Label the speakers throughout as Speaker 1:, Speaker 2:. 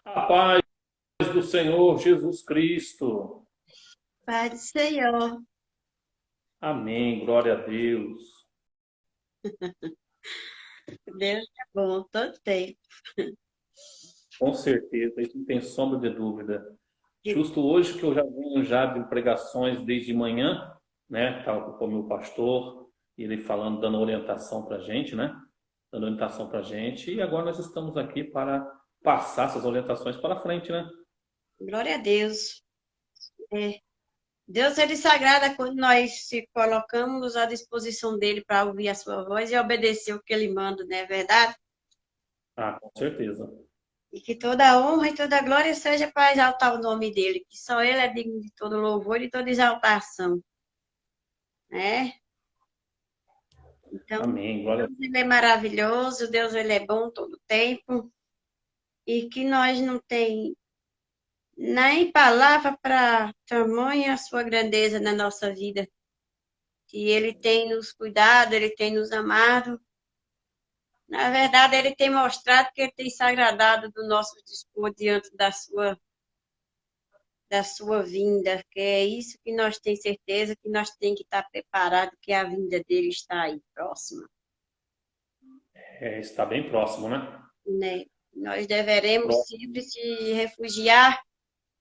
Speaker 1: A paz do Senhor Jesus Cristo.
Speaker 2: Pai do Senhor,
Speaker 1: Amém. Glória a Deus.
Speaker 2: Deus é bom todo tempo.
Speaker 1: Com certeza, isso não tem sombra de dúvida.
Speaker 2: Que
Speaker 1: Justo hoje que eu já venho já de pregações desde manhã, né? Estava com o meu pastor, ele falando, dando orientação para a gente, né? Dando orientação para a gente. E agora nós estamos aqui para passar essas orientações para frente, né?
Speaker 2: Glória a Deus. É, Deus ele se agrada quando nós se colocamos à disposição dele para ouvir a sua voz e obedecer o que ele manda, não é verdade?
Speaker 1: Ah, com certeza.
Speaker 2: E que toda a honra e toda a glória seja para exaltar o nome dele, que só ele é digno de todo louvor e de toda exaltação, né? Então,
Speaker 1: Amém. Glória
Speaker 2: Deus ele é maravilhoso, Deus ele é bom todo tempo e que nós não tem nem palavra para tamanha a sua grandeza na nossa vida. Que ele tem nos cuidado, ele tem nos amado. Na verdade, ele tem mostrado que ele tem se agradado do nosso dispor diante da sua vinda, que é isso que nós temos certeza, que nós temos que estar preparados, que a vinda dele está aí, próxima.
Speaker 1: está bem próximo, né?
Speaker 2: Né? Nós deveremos sempre se refugiar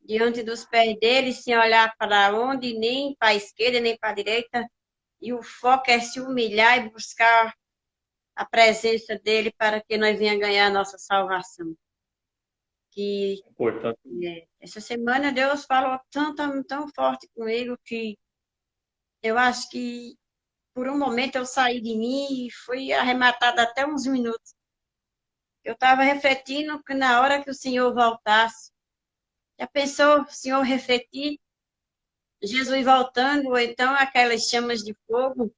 Speaker 2: diante dos pés dele, sem olhar para onde, nem para a esquerda, nem para a direita, e o foco é se humilhar e buscar a presença dele para que nós venhamos ganhar a nossa salvação. Que
Speaker 1: Importante.
Speaker 2: essa semana Deus falou tão forte comigo que eu acho que por um momento eu saí de mim e fui arrematada até uns minutos. Eu estava refletindo que na hora que o Senhor voltasse, já pensou o Senhor refletir, Jesus voltando, ou então aquelas chamas de fogo,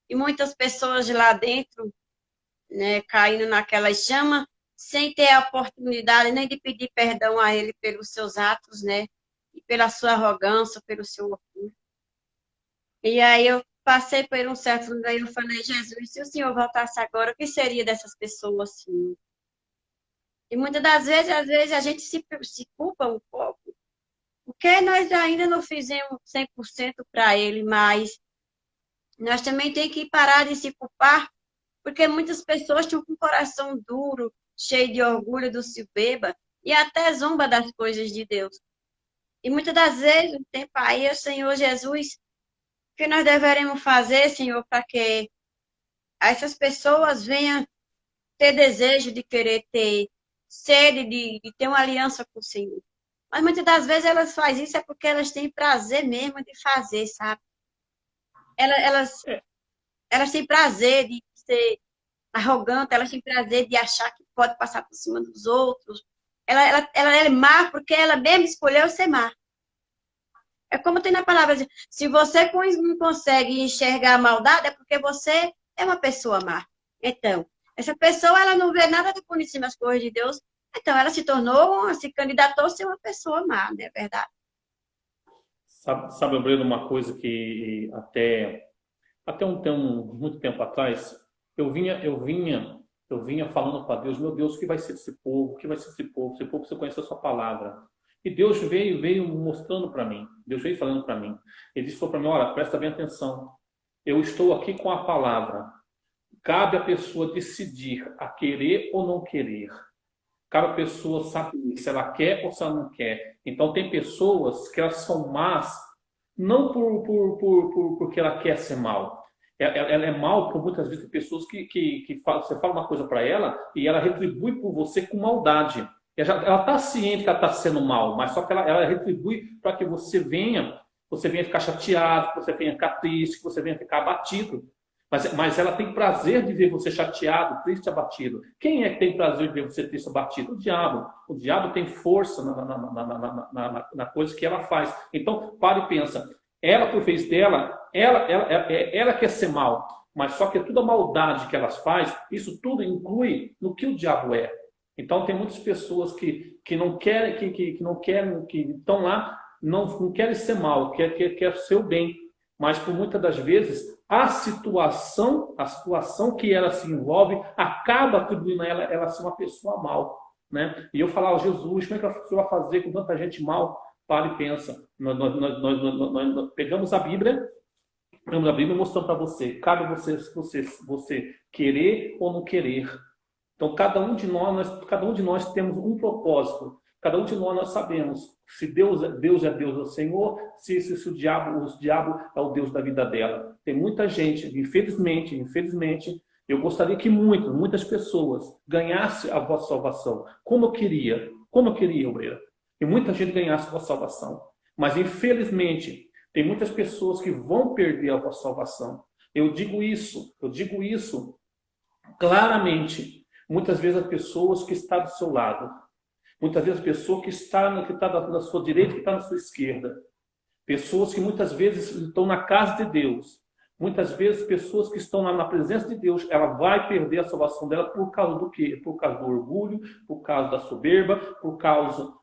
Speaker 2: e muitas pessoas lá dentro, né, caindo naquelas chamas, sem ter a oportunidade nem de pedir perdão a ele pelos seus atos, né, e pela sua arrogância, pelo seu orgulho. E aí eu passei por um certo lugar e eu falei, Jesus, se o Senhor voltasse agora, o que seria dessas pessoas, assim? E muitas das vezes, às vezes, a gente se culpa um pouco, porque nós ainda não fizemos 100% para ele, mas nós também temos que parar de se culpar, porque muitas pessoas estão com o coração duro, cheio de orgulho do se beba, e até zomba das coisas de Deus. E muitas das vezes, tem para aí, Senhor Jesus, o que nós deveremos fazer, Senhor, para que essas pessoas venham ter desejo de querer ter sede de ter uma aliança com o Senhor. Mas muitas das vezes elas fazem isso é porque elas têm prazer mesmo de fazer, sabe? Elas,
Speaker 1: É,
Speaker 2: elas têm prazer de ser arrogante, elas têm prazer de achar que pode passar por cima dos outros. Ela é má porque ela mesma escolheu ser má. É como tem na palavra, se você não consegue enxergar a maldade, é porque você é uma pessoa má. Então, essa pessoa, ela não vê nada de bom em cima das coisas de Deus, então ela se candidatou a ser uma pessoa má, não é verdade?
Speaker 1: sabe, lembrei de uma coisa que até muito tempo atrás, eu vinha falando para Deus, meu Deus, o que vai ser esse povo? O que vai ser esse povo? Esse povo precisa conhecer a sua palavra. E Deus veio mostrando para mim. Deus veio falando para mim. Ele disse para mim, olha, presta bem atenção. Eu estou aqui com a palavra. Cabe à pessoa decidir a querer ou não querer. Cada pessoa sabe se ela quer ou se ela não quer. Então, tem pessoas que elas são más, não porque ela quer ser mal. Ela é mal por muitas vezes pessoas que você fala uma coisa para ela e ela retribui por você com maldade. Ela está ciente que ela está sendo mal, mas só que ela retribui para que você venha ficar chateado, que você venha ficar triste, que você venha ficar abatido. Mas ela tem prazer de ver você chateado, triste, abatido. Quem é que tem prazer de ver você triste, abatido? O diabo. O diabo tem força na coisa que ela faz. Então, para e pensa. Ela, por vez dela, ela quer ser mal. Mas só que toda a maldade que elas faz, isso tudo inclui no que o diabo é. Então, tem muitas pessoas que não querem, que estão lá, não querem ser mal, quer ser o bem. Mas, por muitas das vezes, a situação que ela se envolve acaba atribuindo a ela ser uma pessoa mal, né? E eu falava, Jesus, como é que você vai fazer com tanta gente mal? Para e pensa. Nós pegamos a Bíblia e mostramos para você. Cabe você querer ou não querer. Então, cada um de nós temos um propósito. Cada um de nós sabemos se Deus é Deus, é o Senhor, se o diabo é o Deus da vida dela. Tem muita gente, infelizmente, eu gostaria que muitas pessoas ganhassem a vossa salvação. Como eu queria, obreira. Que muita gente ganhasse a vossa salvação. Mas, infelizmente, tem muitas pessoas que vão perder a vossa salvação. Eu digo isso claramente. Muitas vezes as pessoas que estão do seu lado. Muitas vezes a pessoa que está na sua direita, que está na sua esquerda. Pessoas que muitas vezes estão na casa de Deus. Muitas vezes pessoas que estão na presença de Deus, ela vai perder a salvação dela por causa do quê? Por causa do orgulho, por causa da soberba, por causa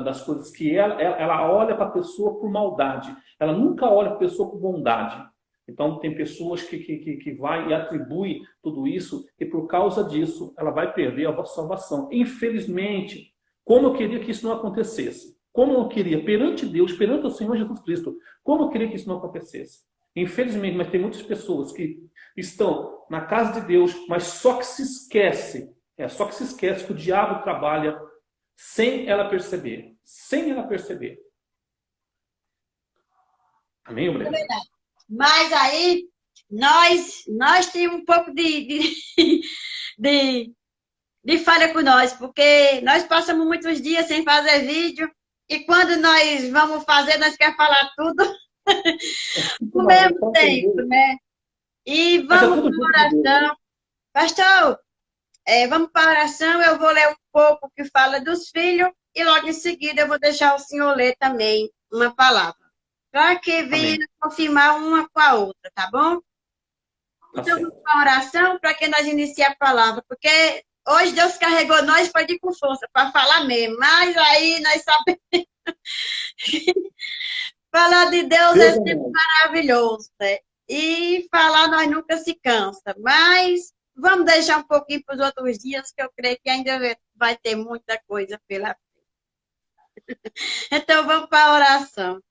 Speaker 1: das coisas que ela olha para a pessoa por maldade. Ela nunca olha para a pessoa por bondade. Então, tem pessoas que vai e atribui tudo isso e por causa disso ela vai perder a vossa salvação. Infelizmente, como eu queria que isso não acontecesse. Como eu queria, perante Deus, perante o Senhor Jesus Cristo, como eu queria que isso não acontecesse. Infelizmente, mas tem muitas pessoas que estão na casa de Deus, mas só que se esquece que o diabo trabalha sem ela perceber. Sem ela perceber. Amém, Breno?
Speaker 2: É verdade. Mas aí, nós temos um pouco de falha com nós, porque nós passamos muitos dias sem fazer vídeo, e quando nós vamos fazer, nós queremos falar tudo ao mesmo tempo, né? E vamos para a oração. Pastor, vamos para a oração, eu vou ler um pouco que fala dos filhos, e logo em seguida eu vou deixar o senhor ler também uma palavra. Para que venha confirmar uma com a outra, tá bom? Então, vamos para a oração para que nós iniciemos a palavra, porque hoje Deus carregou nós para ir com força, para falar mesmo, mas aí nós sabemos. Falar de Deus é sempre maravilhoso, né? E falar nós nunca se cansa, mas vamos deixar um pouquinho para os outros dias, que eu creio que ainda vai ter muita coisa pela frente. Então, vamos para a oração.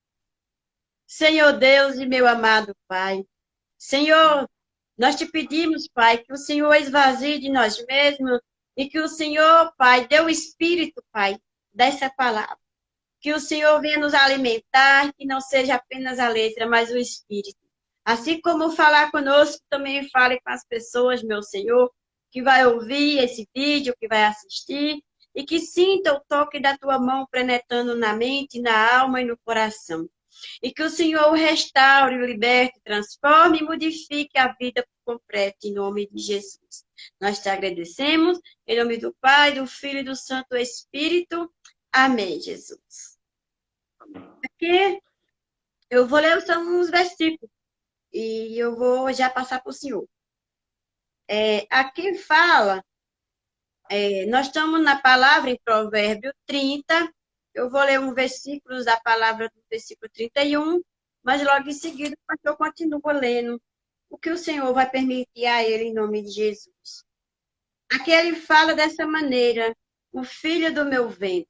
Speaker 2: Senhor Deus e meu amado Pai, Senhor, nós te pedimos, Pai, que o Senhor esvazie de nós mesmos e que o Senhor, Pai, dê o Espírito, Pai, dessa palavra. Que o Senhor venha nos alimentar, que não seja apenas a letra, mas o Espírito. Assim como falar conosco, também fale com as pessoas, meu Senhor, que vai ouvir esse vídeo, que vai assistir, e que sinta o toque da tua mão penetrando na mente, na alma e no coração. E que o Senhor o restaure, o liberte, transforme e modifique a vida por completo, em nome de Jesus. Nós te agradecemos, em nome do Pai, do Filho e do Santo Espírito. Amém, Jesus. Aqui eu vou ler uns versículos e eu vou já passar para o senhor. Aqui fala, nós estamos na palavra em Provérbio 30. Eu vou ler um versículo da palavra do versículo 31, mas logo em seguida o pastor continua lendo o que o Senhor vai permitir a ele em nome de Jesus. Aqui ele fala dessa maneira: o filho do meu ventre,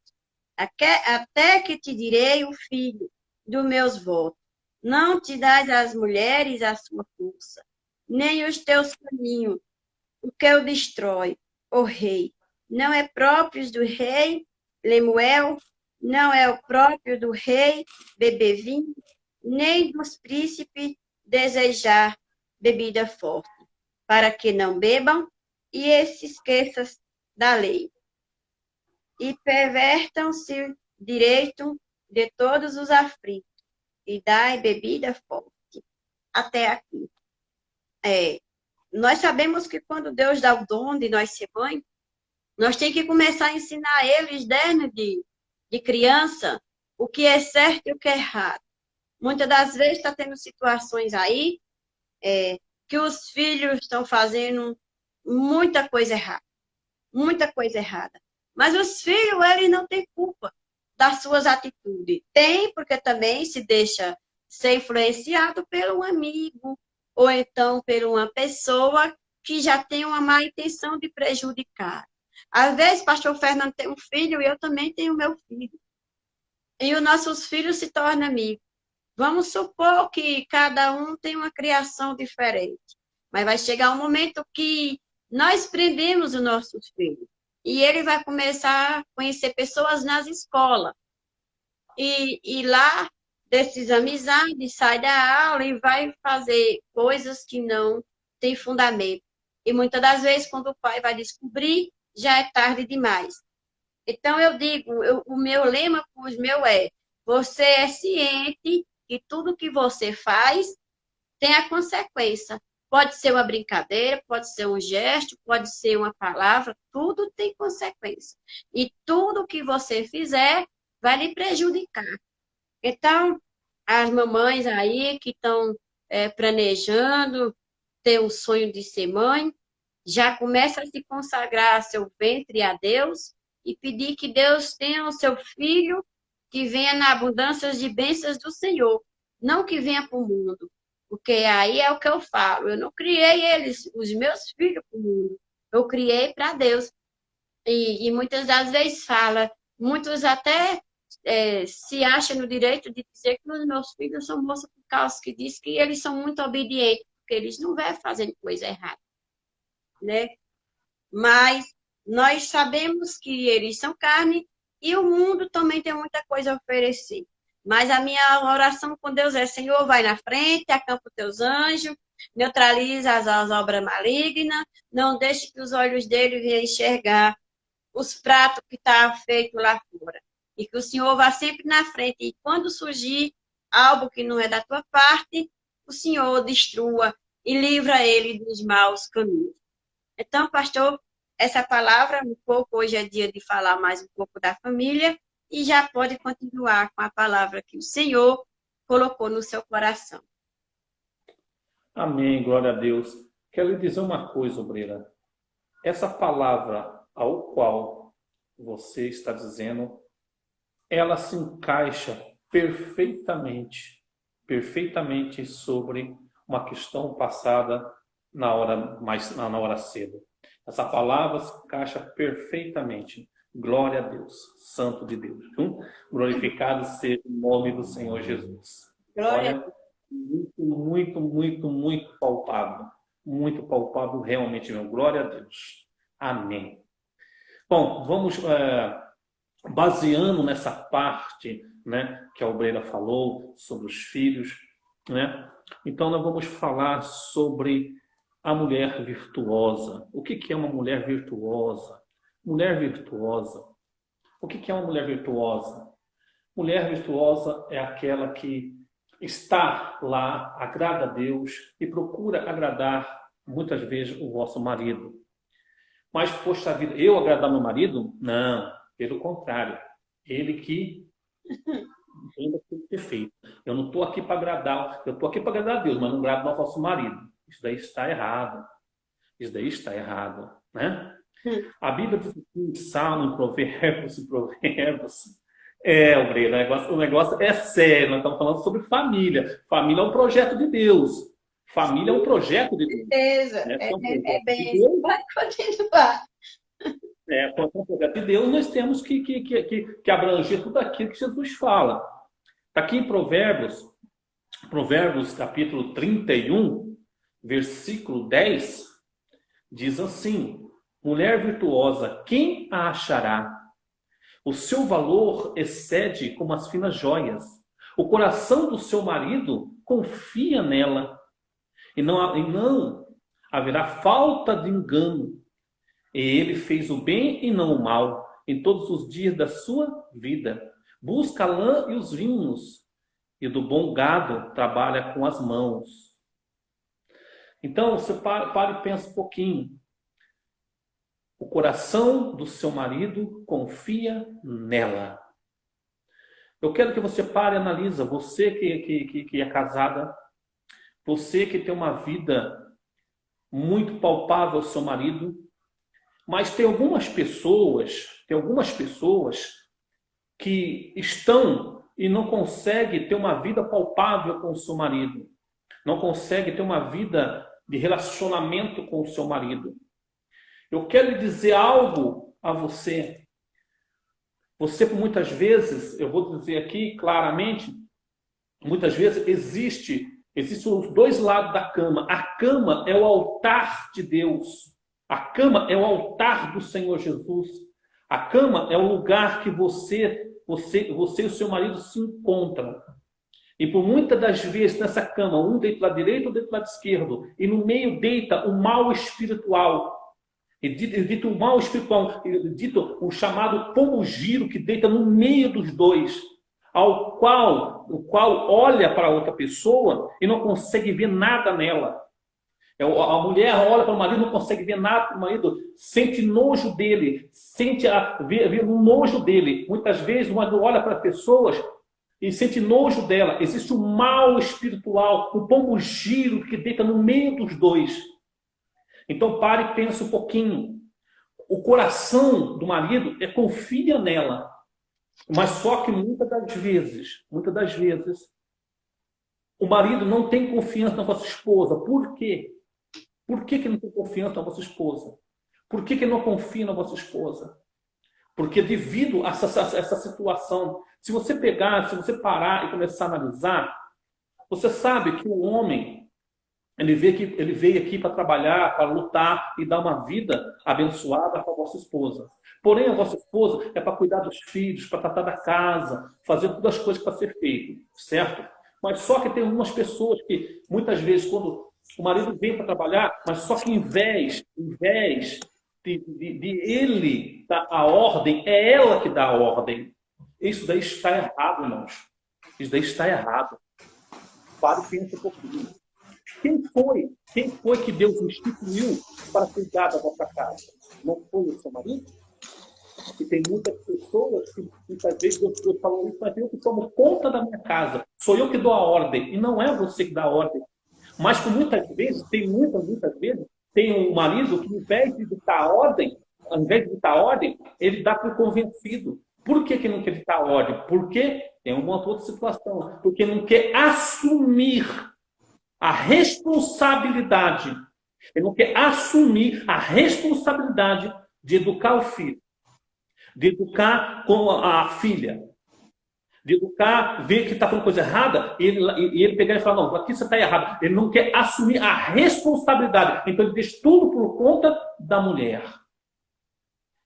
Speaker 2: até que te direi o filho dos meus votos. Não te dás às mulheres a sua força, nem os teus caminhos, o que o destrói, ó rei. Não é próprio do rei Lemuel, não é o próprio do rei beber vinho, nem dos príncipes desejar bebida forte, para que não bebam e se esqueçam da lei, e pervertam-se direito de todos os aflitos, e dai bebida forte. Até aqui. Nós sabemos que quando Deus dá o dom de nós ser mãe, nós temos que começar a ensinar eles desde de criança o que é certo e o que é errado. Muitas das vezes está tendo situações aí que os filhos estão fazendo muita coisa errada. Muita coisa errada. Mas os filhos, eles não têm culpa das suas atitudes. Tem, porque também se deixa ser influenciado por um amigo, ou então por uma pessoa que já tem uma má intenção de prejudicar. Às vezes, pastor Fernando tem um filho e eu também tenho meu filho. E os nossos filhos se tornam amigos. Vamos supor que cada um tem uma criação diferente. Mas vai chegar um momento que nós prendemos os nossos filhos. E ele vai começar a conhecer pessoas nas escolas. E lá, desses amizades, sai da aula e vai fazer coisas que não têm fundamento. E muitas das vezes, quando o pai vai descobrir, já é tarde demais. Então, eu digo, o meu lema para os meus é: você é ciente que tudo que você faz tem a consequência. Pode ser uma brincadeira, pode ser um gesto, pode ser uma palavra, tudo tem consequência. E tudo que você fizer vai lhe prejudicar. Então, as mamães aí que estão planejando ter o sonho de ser mãe, já começa a se consagrar seu ventre a Deus e pedir que Deus tenha o seu filho que venha na abundância de bênçãos do Senhor, não que venha para o mundo. Porque aí é o que eu falo. Eu não criei eles, os meus filhos, para o mundo. Eu criei para Deus. E muitas das vezes fala, muitos até se acham no direito de dizer que os meus filhos são moças por causa que diz que eles são muito obedientes, porque eles não vão fazendo coisa errada, né? Mas nós sabemos que eles são carne e o mundo também tem muita coisa a oferecer. Mas a minha oração com Deus é: Senhor, vai na frente, acampa os teus anjos, neutraliza as obras malignas, não deixe que os olhos dele venham enxergar os pratos que estão feitos lá fora. E que o Senhor vá sempre na frente. E quando surgir algo que não é da tua parte, o Senhor destrua e livra ele dos maus caminhos. Então, pastor, essa palavra, um pouco, hoje é dia de falar mais um pouco da família, e já pode continuar com a palavra que o Senhor colocou no seu coração.
Speaker 1: Amém, glória a Deus. Quero lhe dizer uma coisa, obreira. Essa palavra ao qual você está dizendo, ela se encaixa perfeitamente sobre uma questão passada na hora cedo. Essa palavra se encaixa perfeitamente. Glória a Deus, Santo de Deus. Glorificado seja o nome do Senhor Jesus.
Speaker 2: Glória.
Speaker 1: Olha, muito palpável. Muito palpável realmente mesmo. Glória a Deus. Amém. Bom, vamos baseando nessa parte, né, que a obreira falou sobre os filhos, né? Então nós vamos falar sobre a mulher virtuosa. O que é uma mulher virtuosa? Mulher virtuosa. O que é uma mulher virtuosa? Mulher virtuosa é aquela que está lá, agrada a Deus e procura agradar muitas vezes o vosso marido. Mas, poxa vida, eu agradar meu marido? Não, pelo contrário. Ele que ainda tem que ter feito. Eu não estou aqui para agradar, eu estou aqui para agradar a Deus, mas não agrado ao vosso marido. Isso daí está errado. Isso daí está errado, né? A Bíblia diz em Salmo, em Provérbios, obreiro, o negócio é sério. Nós estamos falando sobre família. Família é um projeto de Deus. Família é um projeto de Deus.
Speaker 2: Certeza.
Speaker 1: Né?
Speaker 2: É bem. Vai continuar.
Speaker 1: Com o projeto de Deus, nós temos que abranger tudo aquilo que Jesus fala. Está aqui em Provérbios capítulo 31, versículo 10, diz assim: mulher virtuosa, quem a achará? O seu valor excede como as finas joias. O coração do seu marido confia nela, e não haverá falta de engano. E ele fez o bem e não o mal em todos os dias da sua vida. Busca a lã e os vinhos, e do bom gado trabalha com as mãos. Então, você para e pensa um pouquinho. O coração do seu marido confia nela. Eu quero que você pare e analise. Você que é casada, você que tem uma vida muito palpável ao seu marido, mas tem algumas pessoas que estão e não conseguem ter uma vida palpável com o seu marido. Não conseguem ter uma vida de relacionamento com o seu marido. Eu quero lhe dizer algo a você. Você, por muitas vezes, eu vou dizer aqui claramente, muitas vezes existem os dois lados da cama. A cama é o altar de Deus. A cama é o altar do Senhor Jesus. A cama é o lugar que você e o seu marido se encontram. E por muitas das vezes nessa cama, um deita para a direita, outro deita para a esquerda, e no meio deita o mal espiritual. E dito o mal espiritual, dito o chamado pombo giro que deita no meio dos dois, o qual olha para outra pessoa e não consegue ver nada nela. A mulher olha para o marido, não consegue ver nada para o marido, sente nojo dele, vê o nojo dele. Muitas vezes o marido olha para pessoas e sente nojo dela. Existe um mal espiritual, um pombo giro que deita no meio dos dois. Então pare e pense um pouquinho. O coração do marido confia nela. Mas só que muitas das vezes, o marido não tem confiança na vossa esposa. Por quê? Por que não tem confiança na vossa esposa? Por que não confia na vossa esposa? Porque devido a essa situação, se você parar e começar a analisar, você sabe que o homem, ele veio aqui para trabalhar, para lutar e dar uma vida abençoada para a vossa esposa. Porém, a vossa esposa é para cuidar dos filhos, para tratar da casa, fazer todas as coisas para ser feito, certo? Mas só que tem algumas pessoas que, muitas vezes, quando o marido vem para trabalhar, mas só que em vez de ele dar a ordem, é ela que dá a ordem. Isso daí está errado, irmãos. Isso daí está errado. Pare e pense um pouquinho. Quem foi que Deus instituiu para cuidar da vossa casa? Não foi o seu marido? E tem muitas pessoas que muitas vezes Deus falou isso, mas eu que tomo conta da minha casa. Sou eu que dou a ordem. E não é você que dá a ordem. Mas por muitas vezes, tem um marido que, ao invés de ditar a ordem, ele dá para o convencido. Por que não quer ditar a ordem? Porque tem uma outra situação. Porque não quer assumir a responsabilidade. Ele não quer assumir a responsabilidade de educar o filho, de educar com a filha, de educar, ver que está fazendo coisa errada, e ele pegar e falar, não, aqui você está errado. Ele não quer assumir a responsabilidade. Então ele deixa tudo por conta da mulher.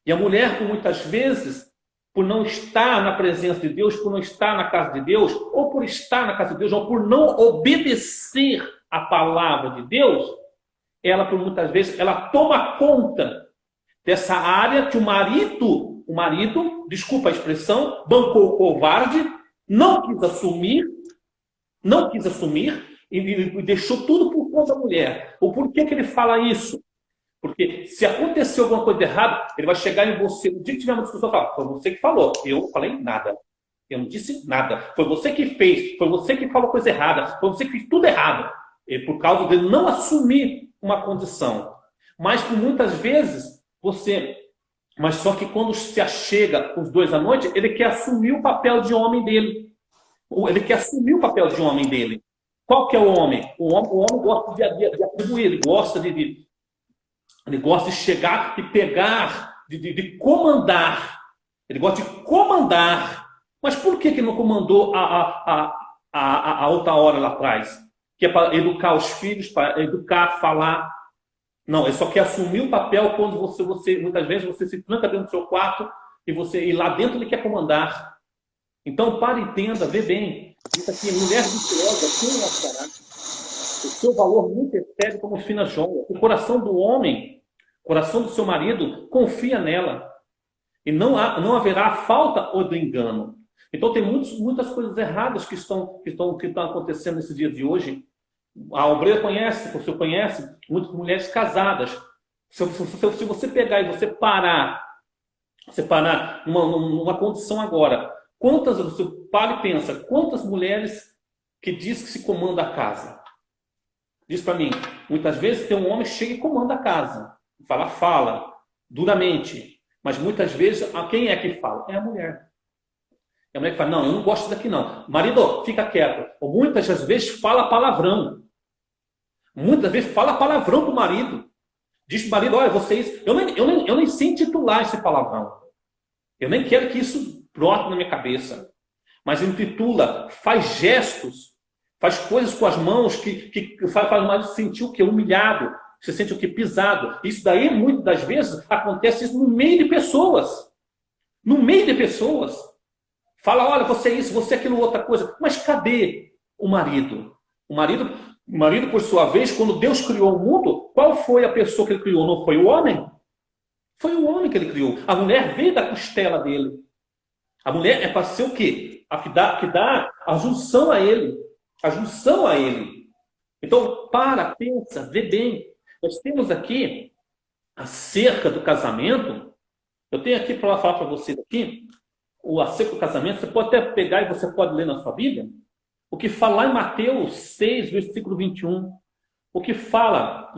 Speaker 1: E a mulher, por muitas vezes, por não estar na presença de Deus, por não estar na casa de Deus, ou por estar na casa de Deus, ou por não obedecer a palavra de Deus, ela, por muitas vezes, ela toma conta dessa área que o marido, desculpa a expressão, bancou o covarde, não quis assumir e deixou tudo por conta da mulher. Ou por que ele fala isso? Porque se acontecer alguma coisa errada, ele vai chegar em você. No dia que tiver uma discussão, falar, foi você que falou. Eu não falei nada. Eu não disse nada. Foi você que fez. Foi você que falou coisa errada. Foi você que fez tudo errado. E por causa de não assumir uma condição. Mas por muitas vezes, mas só que quando se achega os dois à noite, ele quer assumir o papel de homem dele. Ele quer assumir o papel de homem dele. Qual que é o homem? O homem gosta de atribuir. Ele gosta de chegar e pegar de comandar. Ele gosta de comandar. Mas por que não comandou a outra hora lá atrás? Que é para educar os filhos, para educar, falar. Não, ele só quer assumir o papel quando você muitas vezes, você se tranca dentro do seu quarto e lá dentro ele quer comandar. Então, para e entenda, vê bem. Isso aqui, mulher virtuosa, quem achará? O seu valor nunca excede como fina joia. O coração do homem, o coração do seu marido, confia nela. E não haverá falta ou do engano. Então, tem muitas coisas erradas que estão acontecendo nesses dias de hoje. A obreira conhece, você conhece, muitas mulheres casadas. Se você pegar e você parar numa condição agora, você para e pensa, quantas mulheres que diz que se comanda a casa? Diz para mim, muitas vezes tem um homem que chega e comanda a casa. Fala duramente. Mas muitas vezes, quem é que fala? É a mulher. É a mulher que fala, não, eu não gosto daqui não. Marido, fica quieto. Ou muitas das vezes fala palavrão. Muitas vezes fala palavrão do marido. Diz para o marido, olha, vocês... Eu nem sei intitular esse palavrão. Eu nem quero que isso brote na minha cabeça. Mas intitula, faz gestos, faz coisas com as mãos que faz o marido sentir o quê? Humilhado. Você sente o quê? Pisado. Isso daí, muitas das vezes, acontece isso no meio de pessoas. No meio de pessoas. Fala, olha, você é isso, você é aquilo, outra coisa. Mas cadê o marido? O marido, por sua vez, quando Deus criou o mundo, qual foi a pessoa que ele criou? Não foi o homem? Foi o homem que ele criou. A mulher veio da costela dele. A mulher é para ser o quê? A que dá a junção a ele. A junção a ele. Então, pensa, vê bem. Nós temos aqui, acerca do casamento, eu tenho aqui para falar para vocês aqui, o acerca do casamento, você pode até pegar e você pode ler na sua Bíblia, o que fala em Mateus 6, versículo 21, o que fala,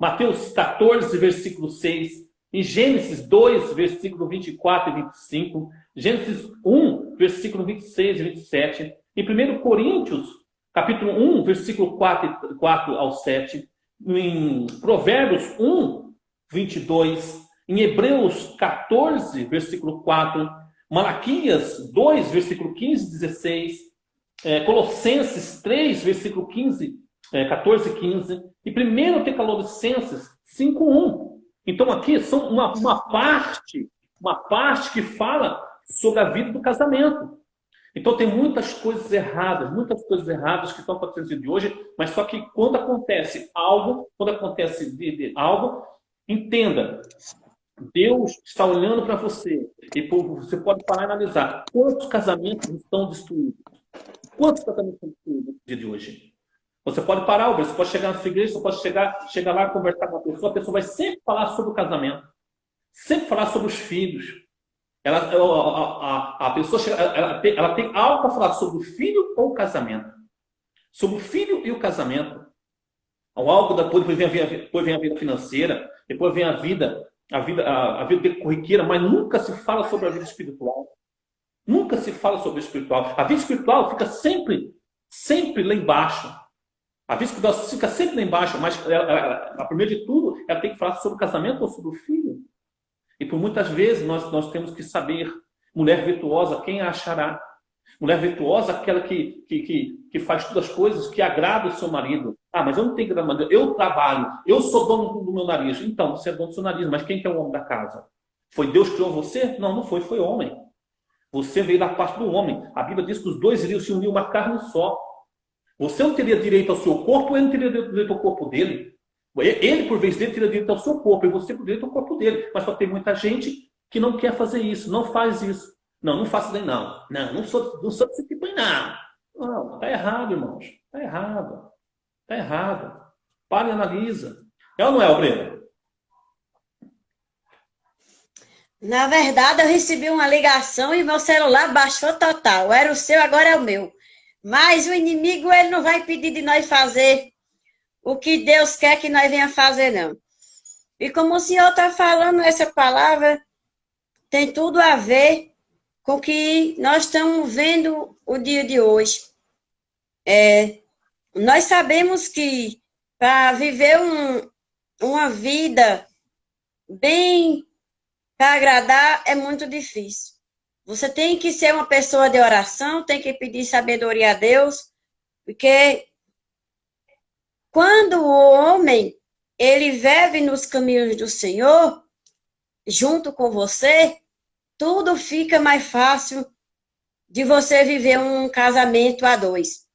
Speaker 1: Mateus 14, versículo 6, em Gênesis 2, versículo 24 e 25, Gênesis 1, versículo 26 e 27, em 1 Coríntios, capítulo 1, versículo 4 ao 7, em Provérbios 1, 22, em Hebreus 14, versículo 4, Malaquias 2, versículo 15 e 16, Colossenses 3, versículo 14 e 15, e 1 Tessalonicenses 5, 1. Então aqui são uma parte que fala sobre a vida do casamento. Então tem muitas coisas erradas que estão acontecendo de hoje, mas só que quando acontece algo, entenda, Deus está olhando para você e você pode parar e analisar quantos casamentos estão destruídos. Quantos casamentos estão destruídos no dia de hoje? Você pode parar, você pode chegar na sua igreja, você pode chegar lá e conversar com a pessoa vai sempre falar sobre o casamento, sempre falar sobre os filhos. A pessoa ela tem algo para falar sobre o filho ou o casamento. Sobre o filho e o casamento. Algo depois vem a vida financeira, depois vem a vida corriqueira, mas nunca se fala sobre a vida espiritual. Nunca se fala sobre o espiritual. A vida espiritual fica sempre lá embaixo. A vida espiritual fica sempre lá embaixo, mas primeiro de tudo, ela tem que falar sobre o casamento ou sobre o filho. E por muitas vezes nós temos que saber, mulher virtuosa, quem a achará? Mulher virtuosa, aquela que faz todas as coisas que agrada o seu marido. Ah, mas eu não tenho que agradar, eu trabalho, eu sou dono do meu nariz. Então, você é dono do seu nariz, mas quem que é o homem da casa? Foi Deus que criou você? Não foi homem. Você veio da parte do homem. A Bíblia diz que os dois iriam se unir uma carne só. Você não teria direito ao seu corpo, ele não teria direito ao corpo dele. Ele, por vez dele, teria direito ao seu corpo, e você, por direito ao corpo dele. Mas só tem muita gente que não quer fazer isso, não faz isso. Não faço nem não. Não sou desse tipo aí, não. Não, está errado, irmãos. Está errado. Está errado. Para e analisa. É ou não é, Breno?
Speaker 2: Na verdade, eu recebi uma ligação e meu celular baixou total. Era o seu, agora é o meu. Mas o inimigo, ele não vai pedir de nós fazer o que Deus quer que nós venha fazer, não. E como o senhor está falando, essa palavra tem tudo a ver com o que nós estamos vendo o dia de hoje. Nós sabemos que para viver uma vida bem Para agradar é muito difícil. Você tem que ser uma pessoa de oração, tem que pedir sabedoria a Deus, porque quando o homem ele vive nos caminhos do Senhor, junto com você, tudo fica mais fácil de você viver um casamento a dois.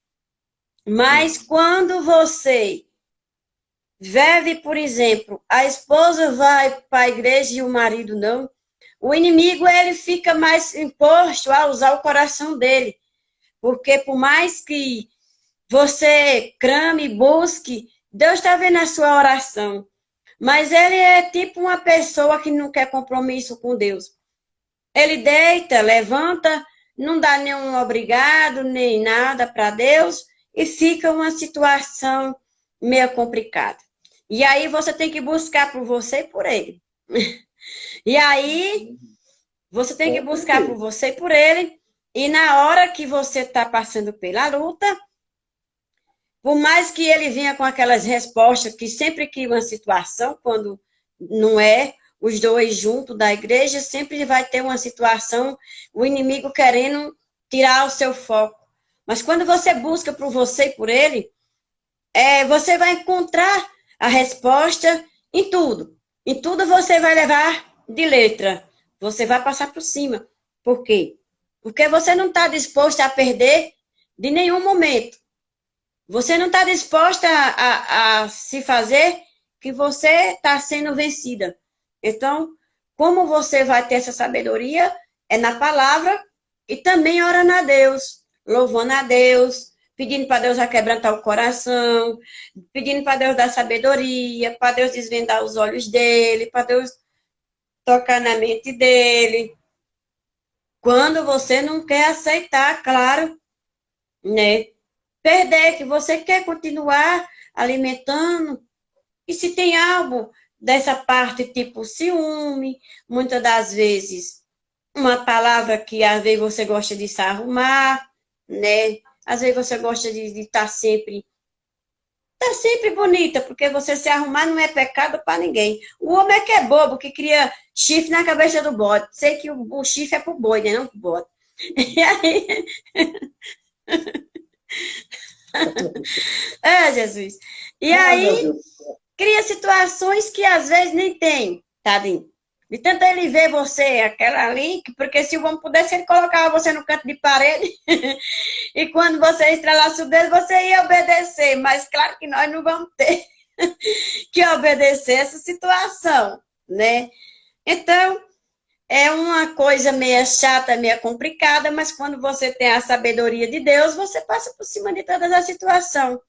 Speaker 2: Mas quando você vive, por exemplo, a esposa vai para a igreja e o marido não, o inimigo ele fica mais imposto a usar o coração dele. Porque por mais que você crame, busque, Deus está vendo a sua oração. Mas ele é tipo uma pessoa que não quer compromisso com Deus. Ele deita, levanta, não dá nenhum obrigado, nem nada para Deus, e fica uma situação meio complicada. E aí você tem que buscar por você e por ele. E aí você tem que buscar por você e por ele, e na hora que você está passando pela luta, por mais que ele venha com aquelas respostas que sempre cria uma situação, quando não é os dois juntos da igreja, sempre vai ter uma situação, o inimigo querendo tirar o seu foco. Mas quando você busca por você e por ele, você vai encontrar a resposta em tudo. Em tudo você vai levar de letra. Você vai passar por cima. Por quê? Porque você não está disposto a perder de nenhum momento. Você não está disposta a se fazer que você está sendo vencida. Então, como você vai ter essa sabedoria? É na palavra e também orando a Deus, louvando a Deus, pedindo para Deus aquebrantar o coração, pedindo para Deus dar sabedoria, para Deus desvendar os olhos dele, para Deus tocar na mente dele. Quando você não quer aceitar, claro, né? Perder, que você quer continuar alimentando. E se tem algo dessa parte, tipo ciúme, muitas das vezes, uma palavra que às vezes você gosta de se arrumar, né? Às vezes você gosta de estar sempre bonita, porque você se arrumar não é pecado para ninguém. O homem é que é bobo, que cria chifre na cabeça do bode. Sei que o chifre é pro boi, né? Não pro bode. E aí... Jesus. E aí, cria situações que às vezes nem tem, tadinho. De tanto ele ver você, aquela ali, porque se o homem pudesse, ele colocava você no canto de parede, e quando você estralasse o dedo, você ia obedecer. Mas claro que nós não vamos ter que obedecer essa situação, né? Então, é uma coisa meio chata, meio complicada, mas quando você tem a sabedoria de Deus, você passa por cima de todas as situações.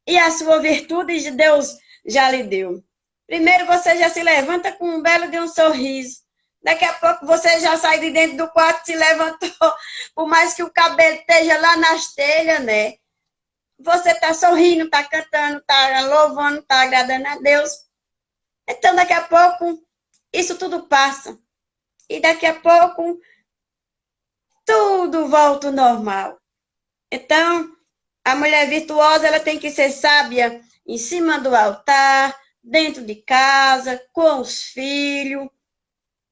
Speaker 2: E a sua virtude Deus já lhe deu. Primeiro você já se levanta com um belo de um sorriso. Daqui a pouco você já sai de dentro do quarto, se levantou, por mais que o cabelo esteja lá nas telhas, né? Você está sorrindo, está cantando, está louvando, está agradando a Deus. Então, daqui a pouco, isso tudo passa. E daqui a pouco, tudo volta ao normal. Então, a mulher virtuosa, ela tem que ser sábia em cima do altar, dentro de casa, com os filhos.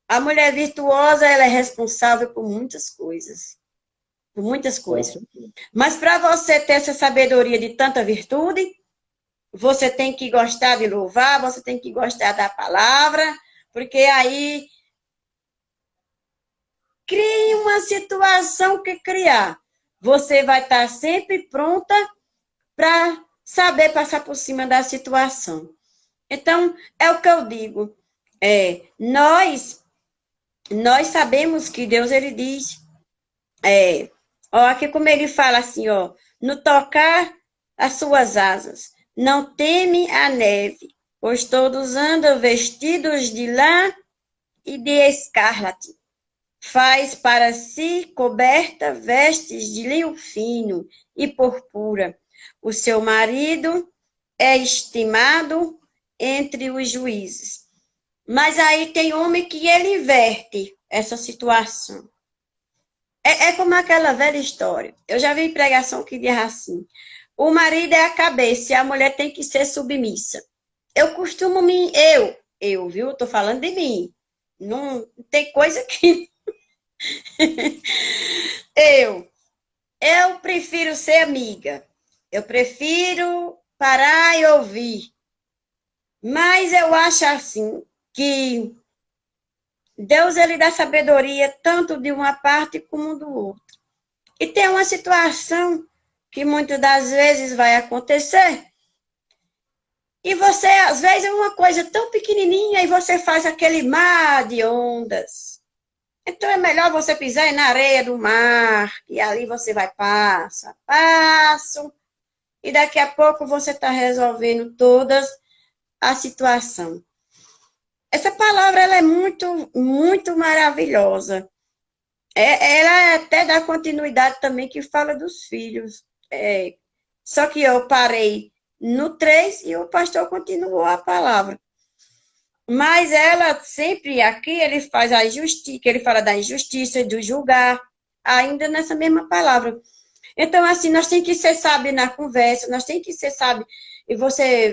Speaker 2: A mulher virtuosa, ela é responsável por muitas coisas. Por muitas coisas. Mas para você ter essa sabedoria de tanta virtude, você tem que gostar de louvar, você tem que gostar da palavra, porque aí crie uma situação que criar. Você vai estar sempre pronta para saber passar por cima da situação. Então, é o que eu digo. Nós sabemos que Deus, ele diz, aqui como ele fala assim, no tocar as suas asas, não teme a neve, pois todos andam vestidos de lã e de escarlate. Faz para si coberta vestes de linho fino e purpura. O seu marido é estimado entre os juízes. Mas aí tem homem que ele inverte essa situação. É como aquela velha história. Eu já vi pregação que diz assim: o marido é a cabeça e a mulher tem que ser submissa. Eu costumo viu? Tô falando de mim. Não tem coisa que eu prefiro ser amiga. Eu prefiro parar e ouvir. Mas eu acho assim que Deus ele dá sabedoria tanto de uma parte como do outro. E tem uma situação que muitas das vezes vai acontecer e você, às vezes, é uma coisa tão pequenininha e você faz aquele mar de ondas. Então é melhor você pisar na areia do mar e ali você vai passo a passo e daqui a pouco você está resolvendo todas a situação. Essa palavra ela é muito, muito maravilhosa. Ela até dá continuidade também que fala dos filhos. Só que eu parei no 3 e o pastor continuou a palavra. Mas ela sempre, aqui ele faz a injustiça, ele fala da injustiça, do julgar, ainda nessa mesma palavra. Então, assim, nós temos que ser sábios na conversa, nós temos que ser sábios. E você,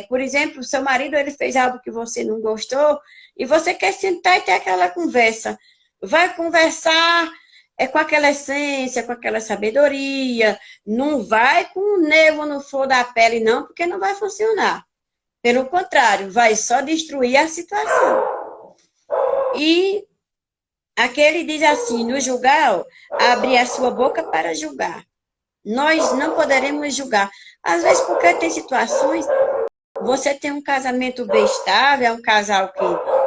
Speaker 2: por exemplo, o seu marido, ele fez algo que você não gostou, e você quer sentar e ter aquela conversa. Vai conversar com aquela essência, com aquela sabedoria, não vai com o nervo no fogo da pele, não, porque não vai funcionar. Pelo contrário, vai só destruir a situação. E aquele diz assim, no julgar, abre a sua boca para julgar. Nós não poderemos julgar. Às vezes, porque tem situações, você tem um casamento bem estável, é um casal que,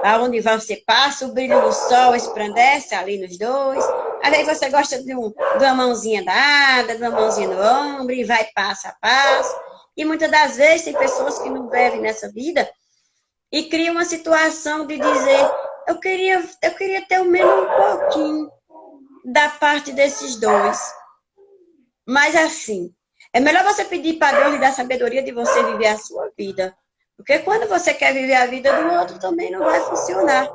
Speaker 2: aonde você passa, o brilho do sol esplendece ali nos dois. Às vezes você gosta de uma mãozinha dada, de uma mãozinha no ombro, e vai passo a passo. E muitas das vezes tem pessoas que não vivem nessa vida e criam uma situação de dizer, eu queria ter o menos um pouquinho da parte desses dois. Mas assim, é melhor você pedir para Deus lhe dar sabedoria de você viver a sua vida. Porque quando você quer viver a vida do outro, também não vai funcionar.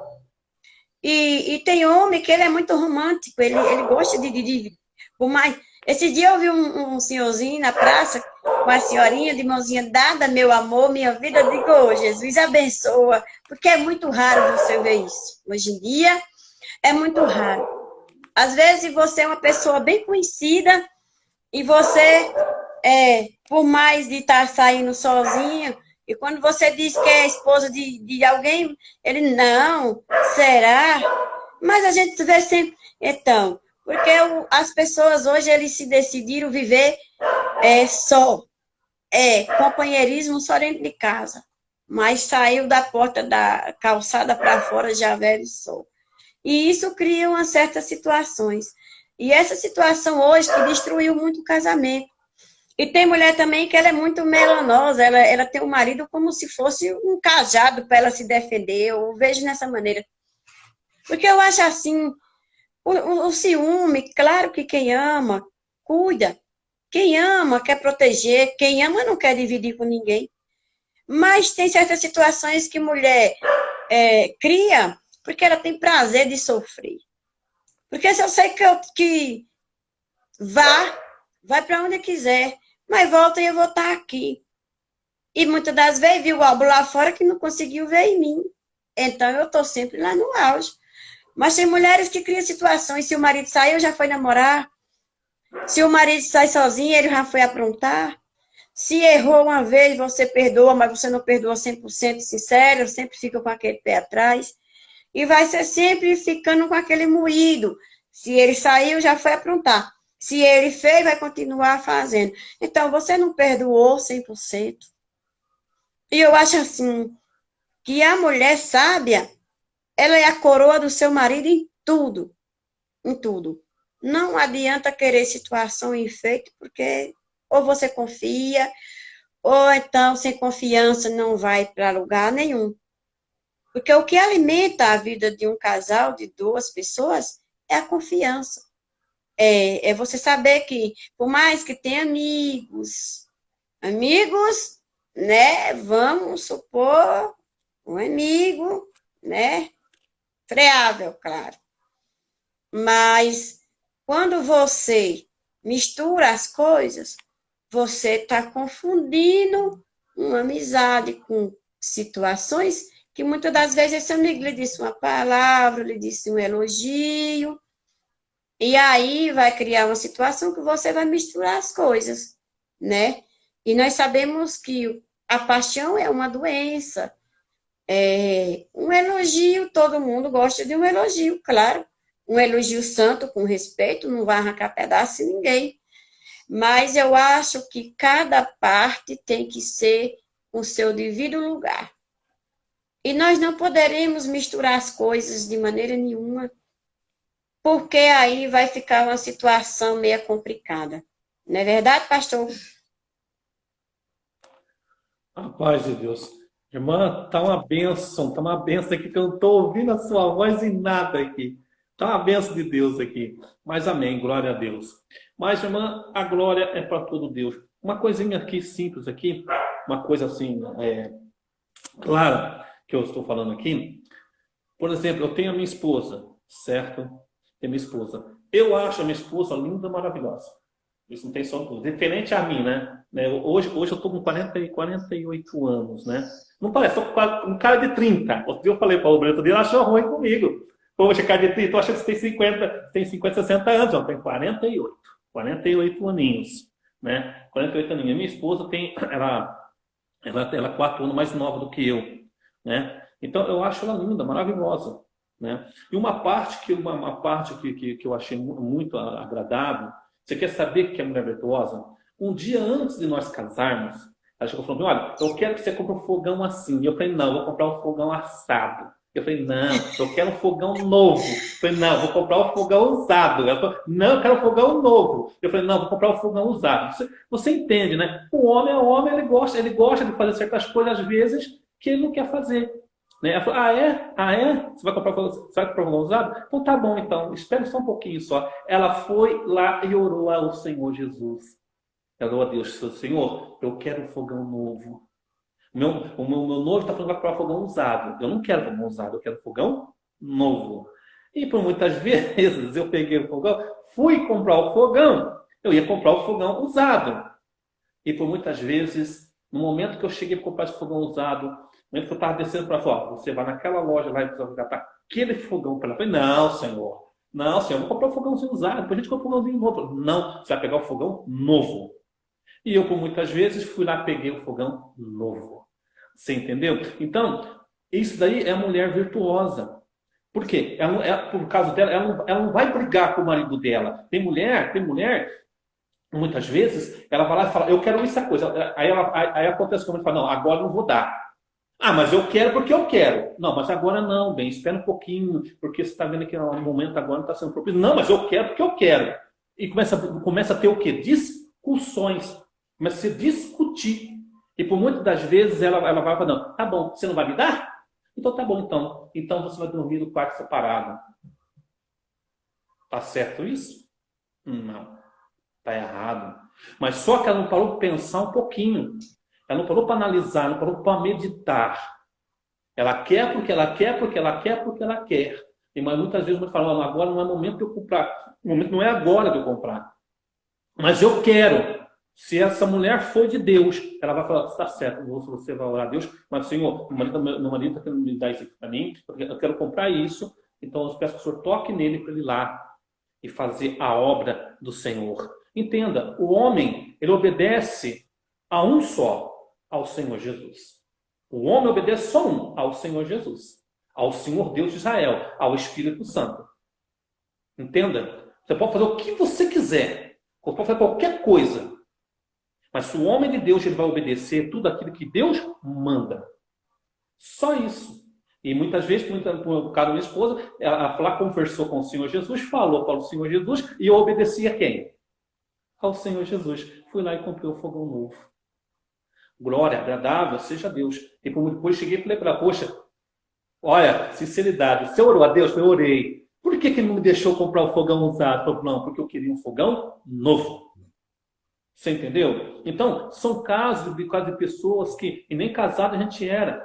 Speaker 2: E tem homem que ele é muito romântico, ele gosta de por mais. Esse dia eu vi um senhorzinho na praça, com a senhorinha de mãozinha dada, meu amor, minha vida, eu digo, oh, Jesus abençoa, porque é muito raro você ver isso. Hoje em dia, é muito raro. Às vezes você é uma pessoa bem conhecida e você, por mais de estar saindo sozinho, e quando você diz que é esposa de alguém, ele, não, será? Mas a gente vê sempre, então, porque as pessoas hoje, eles se decidiram viver só, companheirismo só dentro de casa, mas saiu da porta da calçada para fora, já velho só. E isso cria umas certas situações. E essa situação hoje que destruiu muito o casamento. E tem mulher também que ela é muito melanosa, ela tem o marido como se fosse um cajado para ela se defender, eu vejo dessa maneira. Porque eu acho assim, o ciúme, claro que quem ama, cuida. Quem ama quer proteger, quem ama não quer dividir com ninguém. Mas tem certas situações que mulher cria porque ela tem prazer de sofrer. Porque se eu sei que vai para onde quiser, mas volta e eu vou estar aqui. E muitas das vezes viu algo lá fora que não conseguiu ver em mim. Então eu estou sempre lá no auge. Mas tem mulheres que criam situações, se o marido saiu, já foi namorar. Se o marido sai sozinho, ele já foi aprontar. Se errou uma vez, você perdoa, mas você não perdoa 100% sincero, sempre fica com aquele pé atrás. E vai ser sempre ficando com aquele moído. Se ele saiu, já foi aprontar. Se ele fez, vai continuar fazendo. Então, você não perdoou 100%. E eu acho assim, que a mulher sábia, ela é a coroa do seu marido em tudo. Em tudo. Não adianta querer situação enfeite, porque ou você confia, ou então, sem confiança, não vai para lugar nenhum. Porque o que alimenta a vida de um casal, de duas pessoas, é a confiança. É você saber que, por mais que tenha amigos, né, vamos supor, um amigo, né, freável, claro. Mas, quando você mistura as coisas, você está confundindo uma amizade com situações que muitas das vezes esse amigo lhe disse uma palavra, lhe disse um elogio, e aí vai criar uma situação que você vai misturar as coisas, né? E nós sabemos que a paixão é uma doença. Um elogio, todo mundo gosta de um elogio, claro. Um elogio santo, com respeito, não vai arrancar pedaço em ninguém. Mas eu acho que cada parte tem que ser o seu devido lugar. E nós não poderemos misturar as coisas de maneira nenhuma, porque aí vai ficar uma situação meio complicada. Não é verdade, pastor?
Speaker 1: A paz de Deus. Irmã, tá uma benção aqui, que eu não estou ouvindo a sua voz em nada aqui. Tá uma benção de Deus aqui. Mas amém, glória a Deus. Mas, irmã, a glória é para todo Deus. Uma coisinha aqui, simples aqui, uma coisa assim, clara, que eu estou falando aqui. Por exemplo, eu tenho a minha esposa, certo? Tenho minha esposa. Eu acho a minha esposa linda, maravilhosa. Isso não tem só dúvida. Diferente a mim, né? Hoje eu estou com 48 anos, né? Não parece, estou com um cara de 30. Outro dia eu falei para o Breno dele, ela achou ruim comigo. Poxa, cara de 30, estou achando que você tem 50, 60 anos. Eu tenho 48 aninhos, né? 48 aninhos. Minha esposa tem, ela é 4 anos mais nova do que eu, né? Então eu acho ela linda, maravilhosa, né? E uma parte que eu achei muito agradável. Você quer saber que é mulher virtuosa? Um dia antes de nós casarmos, ela chegou falando: olha, eu quero que você compre um fogão assim. Eu falei: não, eu vou comprar um fogão assado. Eu falei: não, eu quero um fogão novo. Eu falei: não, eu vou comprar um fogão usado. Ela falou: não, eu quero um fogão novo. Eu falei: não, eu vou comprar um fogão usado. Você entende, né? O homem é homem, ele gosta de fazer certas coisas, às vezes, que ele não quer fazer. Né? Ela falou: ah, é? Você vai comprar um fogão usado? Então tá bom, então, espere só um pouquinho só. Ela foi lá e orou ao Senhor Jesus. Ela orou a Deus: Senhor, eu quero um fogão novo. O meu noivo está falando que vai comprar um fogão usado. Eu não quero fogão usado, eu quero fogão novo. E por muitas vezes eu peguei o fogão, fui comprar o fogão, eu ia comprar o fogão usado. E por muitas vezes, no momento que eu cheguei para comprar esse fogão usado, no momento que eu estava descendo para fora, você vai naquela loja lá e precisa resgatar aquele fogão para ela. Eu falei: não, senhor, eu vou comprar um fogãozinho usado, depois a gente compra um fogãozinho novo. Não, você vai pegar o fogão novo. E eu, por muitas vezes, fui lá e peguei o fogão novo. Você entendeu? Então, isso daí é a mulher virtuosa. Por quê? Por causa dela, ela não vai brigar com o marido dela. Tem mulher, muitas vezes, ela vai lá e fala: eu quero essa coisa. Aí acontece como ele fala: não, agora não vou dar. Ah, mas eu quero porque eu quero. Não, mas agora não, bem, espera um pouquinho, porque você está vendo que no momento agora não está sendo propício. Não, mas eu quero porque eu quero. E começa a ter o quê? Discussões. Começa a se discutir. E por muitas das vezes ela vai falar: não, tá bom, você não vai me dar? Então tá bom, então. Então você vai dormir no quarto separado. Tá certo isso? Não. Tá errado. Mas só que ela não parou para pensar um pouquinho. Ela não parou para analisar, não parou para meditar. Ela quer porque ela quer, porque ela quer, porque ela quer. E muitas vezes eu falo: agora não é momento de eu comprar. O momento não é agora de eu comprar. Mas eu quero. Se essa mulher for de Deus, ela vai falar: está certo, você vai orar a Deus, mas Senhor, meu marido está querendo me dar isso aqui para mim, eu quero comprar isso, então eu peço que o Senhor toque nele para ele ir lá e fazer a obra do Senhor. Entenda, o homem, ele obedece a um só, ao Senhor Jesus. O homem obedece só um, ao Senhor Jesus, ao Senhor Deus de Israel, ao Espírito Santo. Entenda? Você pode fazer o que você quiser, você pode fazer qualquer coisa, mas se o homem de Deus, ele vai obedecer tudo aquilo que Deus manda. Só isso. E muitas vezes, por causa da minha esposa, ela conversou com o Senhor Jesus, falou para o Senhor Jesus, e eu obedeci a quem? Ao Senhor Jesus. Fui lá e comprei o fogão novo. Glória, agradável, seja Deus. E depois cheguei e falei para ela: poxa, olha, sinceridade, você orou a Deus? Eu orei. Por que ele não me deixou comprar o fogão usado? Eu falei: não, porque eu queria um fogão novo. Você entendeu? Então, são casos de pessoas que, e nem casada a gente era,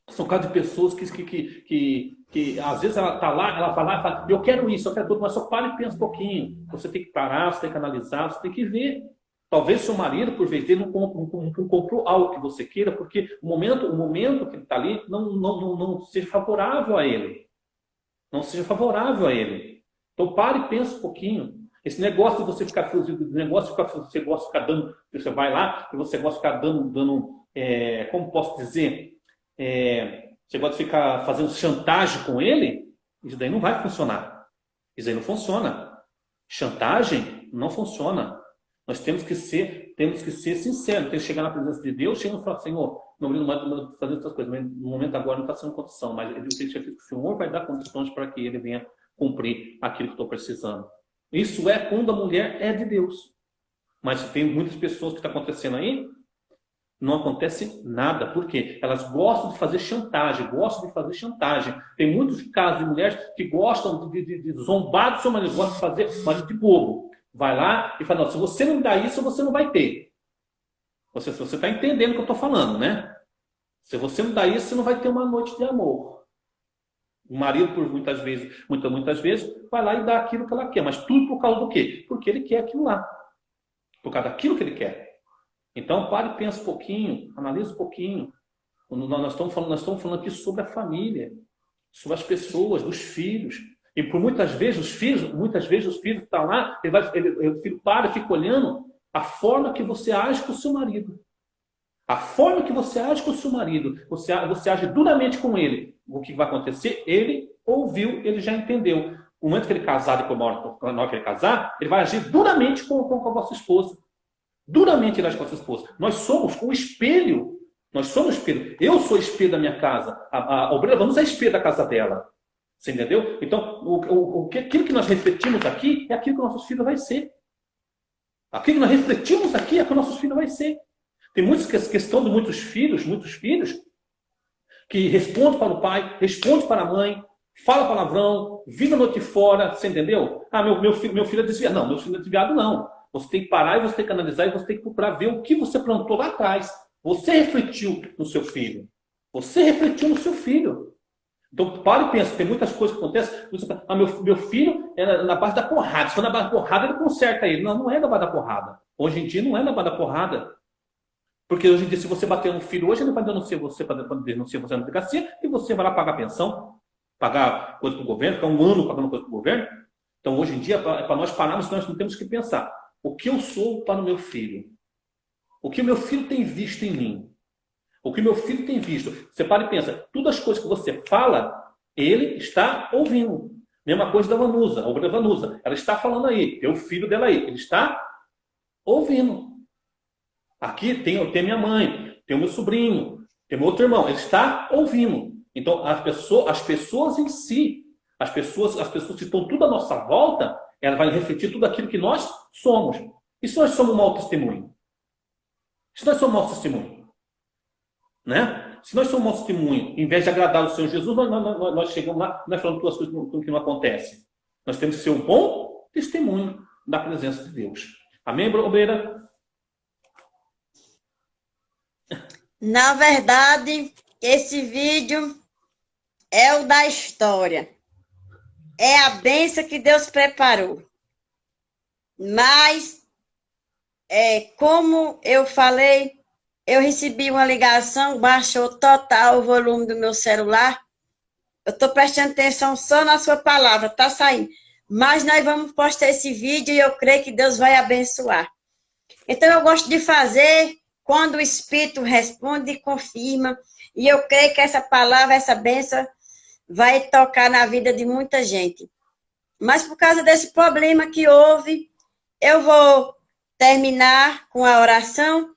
Speaker 1: são casos de pessoas que às vezes ela está lá, ela vai lá e fala: eu quero isso, eu quero tudo, mas só para e pensa um pouquinho. Você tem que parar, você tem que analisar, você tem que ver. Talvez seu marido, por vez dele, não comprou algo que você queira, porque o momento que ele está ali não seja favorável a ele. Não seja favorável a ele. Então pare e pense um pouquinho. Esse negócio de você ficar, você gosta de ficar dando, você vai lá e você gosta de ficar dando como posso dizer, você gosta de ficar fazendo chantagem com ele, isso daí não vai funcionar. Isso aí não funciona. Chantagem não funciona. Nós temos que ser sinceros, temos que chegar na presença de Deus, chegando e falar, Senhor, meu marido não vai fazer essas coisas, mas no momento agora não está sendo condição, mas eu sei que o Senhor vai dar condições para que ele venha cumprir aquilo que estou precisando. Isso é quando a mulher é de Deus. Mas tem muitas pessoas que está acontecendo aí, não acontece nada. Por quê? Elas gostam de fazer chantagem, Tem muitos casos de mulheres que gostam de zombar do seu marido, gostam de fazer marido de bobo. Vai lá e fala, não, se você não me dá isso, você não vai ter. Você está entendendo o que eu estou falando, né? Se você não dá isso, você não vai ter uma noite de amor. O marido, por muitas vezes, vai lá e dá aquilo que ela quer. Mas tudo por causa do quê? Porque ele quer aquilo lá. Por causa daquilo que ele quer. Então, pare e pense um pouquinho, analise um pouquinho. Nós estamos falando aqui sobre a família, sobre as pessoas, dos filhos. E por muitas vezes os filhos estão lá, o filho para e fica olhando a forma que você age com o seu marido. A forma que você age com o seu marido, você age duramente com ele. O que vai acontecer? Ele ouviu, ele já entendeu. No momento que ele casar, depois na hora que ele casar, ele vai agir duramente com a vossa esposa. Duramente ele age com a sua esposa. Nós somos o espelho. Nós somos o espelho. Eu sou o espelho da minha casa. A obreira, vamos a espelho da casa dela. Você entendeu? Então, aquilo que nós refletimos aqui é aquilo que nossos filhos vai ser. Aquilo que nós refletimos aqui é o que nossos filhos vai ser. Tem muitas questão de muitos filhos que respondem para o pai, respondem para a mãe, fala palavrão, vive a noite fora, você entendeu? Ah, meu filho é desviado. Não, meu filho não é desviado, não. Você tem que parar e você tem que analisar e você tem que procurar ver o que você plantou lá atrás. Você refletiu no seu filho. Você refletiu no seu filho. Então, para e pensa, tem muitas coisas que acontecem. Você fala, meu filho é na base da porrada. Se for na base da porrada, ele conserta ele. Não, não é na base da porrada. Hoje em dia não é na base da porrada. Porque hoje em dia, se você bater no filho hoje, ele vai denunciar você para denunciar você na delegacia e você vai lá pagar pensão, pagar coisa para o governo, ficar um ano pagando coisa para o governo. Então, hoje em dia, para nós pararmos, nós não temos que pensar o que eu sou para o meu filho. O que o meu filho tem visto em mim. O que meu filho tem visto. Você para e pensa, todas as coisas que você fala, ele está ouvindo. Mesma coisa da Vanusa, a obra da Vanusa. Ela está falando aí, tem o filho dela aí. Ele está ouvindo. Aqui tem minha mãe, tem o meu sobrinho, tem o meu outro irmão. Ele está ouvindo. Então, as pessoas em si, as pessoas que estão tudo à nossa volta, ela vai refletir tudo aquilo que nós somos. E se nós somos um mau testemunho? Se nós somos um mau testemunho? Né? Se nós somos um mau testemunho, em vez de agradar o Senhor Jesus, nós chegamos lá, nós falamos duas coisas que não acontecem. Nós temos que ser um bom testemunho da presença de Deus. Amém, obreira?
Speaker 2: Na verdade, esse vídeo é o da história. É a bênção que Deus preparou. Mas, como eu falei, eu recebi uma ligação, baixou total o volume do meu celular. Eu estou prestando atenção só na sua palavra, tá saindo. Mas nós vamos postar esse vídeo e eu creio que Deus vai abençoar. Então, eu gosto de fazer quando o Espírito responde e confirma. E eu creio que essa palavra, essa bênção, vai tocar na vida de muita gente. Mas por causa desse problema que houve, eu vou terminar com a oração,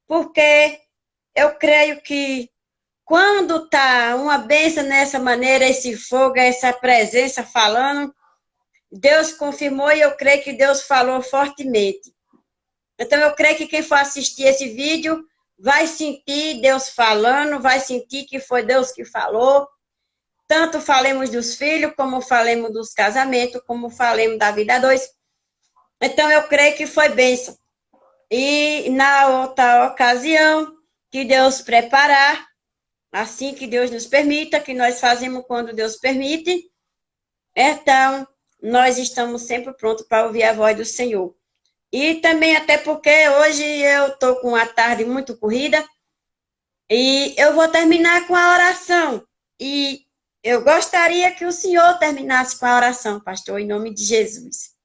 Speaker 2: porque eu creio que quando está uma bênção nessa maneira, esse fogo, essa presença falando, Deus confirmou e eu creio que Deus falou fortemente. Então eu creio que quem for assistir esse vídeo vai sentir Deus falando, vai sentir que foi Deus que falou. Tanto falemos dos filhos, como falemos dos casamentos, como falemos da vida a dois. Então, eu creio que foi bênção. E na outra ocasião, que Deus preparar, assim que Deus nos permita, que nós fazemos quando Deus permite, então, nós estamos sempre prontos para ouvir a voz do Senhor. E também até porque hoje eu estou com a tarde muito corrida e eu vou terminar com a oração. E eu gostaria que o senhor terminasse com a oração, pastor, em nome de Jesus.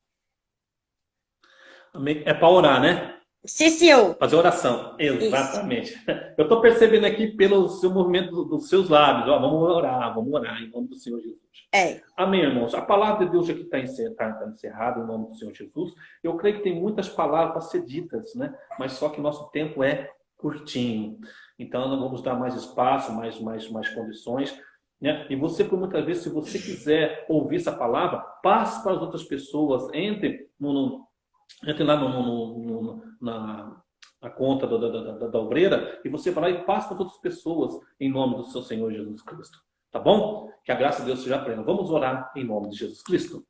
Speaker 1: Amém. É para orar, né?
Speaker 2: Sim, senhor.
Speaker 1: Fazer oração.
Speaker 2: Isso.
Speaker 1: Exatamente. Eu estou percebendo aqui pelo seu movimento dos seus lábios. Ó, vamos orar em nome do Senhor Jesus.
Speaker 2: É.
Speaker 1: Amém, irmãos. A palavra de Deus aqui está encerrada em nome do Senhor Jesus. Eu creio que tem muitas palavras para ser ditas, né? Mas só que nosso tempo é curtinho. Então, não vamos dar mais espaço, mais condições. Né? E você, por muitas vezes, se você quiser ouvir essa palavra, passe para as outras pessoas. Entre lá na conta da obreira e você vai lá e passa para as outras pessoas em nome do seu Senhor Jesus Cristo. Tá bom? Que a graça de Deus seja plena. Vamos orar em nome de Jesus Cristo.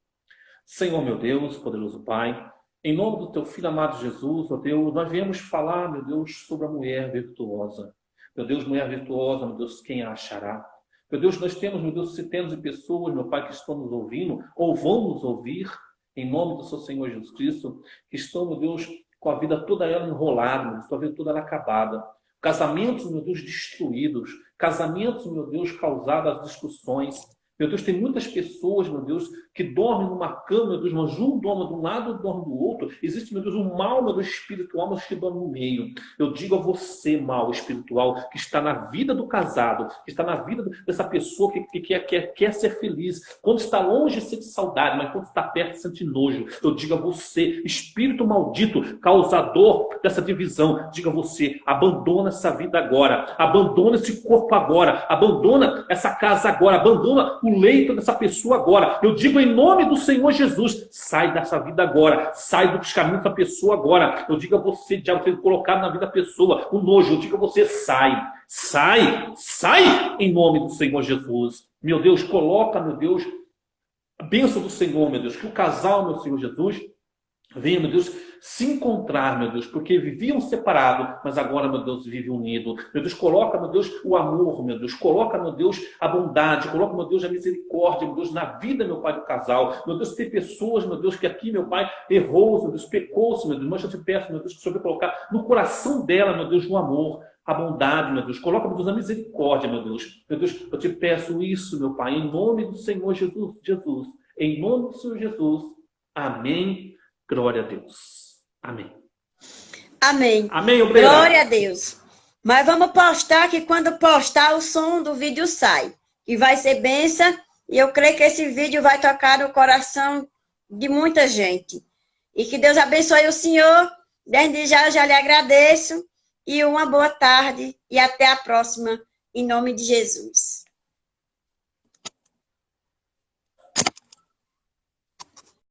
Speaker 1: Senhor, meu Deus, poderoso Pai, em nome do teu Filho amado Jesus, ó Deus, nós viemos falar, meu Deus, sobre a mulher virtuosa. Meu Deus, mulher virtuosa, meu Deus, quem a achará? Meu Deus, nós temos, meu Deus, centenas de pessoas, meu Pai, que estão nos ouvindo ou vão nos ouvir, em nome do seu Senhor Jesus Cristo, que estão, meu Deus, com a vida toda ela enrolada, com a vida toda ela acabada. Casamentos, meu Deus, destruídos. Casamentos, meu Deus, causados às discussões. Meu Deus, tem muitas pessoas, meu Deus, que dormem numa cama, meu Deus, mas um dorme de um lado, outro dorme do outro. Existe, meu Deus, um mal, meu Deus, espiritual, mas que dorme no meio. Eu digo a você, mal espiritual, que está na vida do casado, que está na vida dessa pessoa que quer ser feliz. Quando está longe, sente saudade, mas quando está perto, sente nojo. Eu digo a você, espírito maldito, causador dessa divisão, diga a você, abandona essa vida agora, abandona esse corpo agora, abandona essa casa agora, abandona o leito dessa pessoa agora. Eu digo em nome do Senhor Jesus, sai dessa vida agora, sai dos caminhos da pessoa agora. Eu digo a você, diabo, ter colocado na vida da pessoa o nojo. Eu digo a você, sai em nome do Senhor Jesus. Meu Deus, coloca, meu Deus, a bênção do Senhor, meu Deus, que o casal, meu Senhor Jesus, venha, meu Deus, se encontrar, meu Deus, porque viviam separados, mas agora, meu Deus, vivem unidos. Meu Deus, coloca, meu Deus, o amor, meu Deus, coloca, meu Deus, a bondade, coloca, meu Deus, a misericórdia, meu Deus, na vida, meu Pai, do casal. Meu Deus, tem pessoas, meu Deus, que aqui, meu Pai, errou, meu Deus, pecou-se, meu Deus, mas eu te peço, meu Deus, que o Senhor vai colocar no coração dela, meu Deus, o amor, a bondade, meu Deus, coloca, meu Deus, a misericórdia, meu Deus. Meu Deus, eu te peço isso, meu Pai, em nome do Senhor Jesus, em nome do Senhor Jesus. Amém. Glória a Deus. Amém.
Speaker 2: Amém.
Speaker 1: Amém, obreira.
Speaker 2: Glória a Deus. Mas vamos postar que quando postar o som do vídeo sai. E vai ser bênção. E eu creio que esse vídeo vai tocar no coração de muita gente. E que Deus abençoe o senhor. Desde já eu já lhe agradeço. E uma boa tarde. E até a próxima. Em nome de Jesus.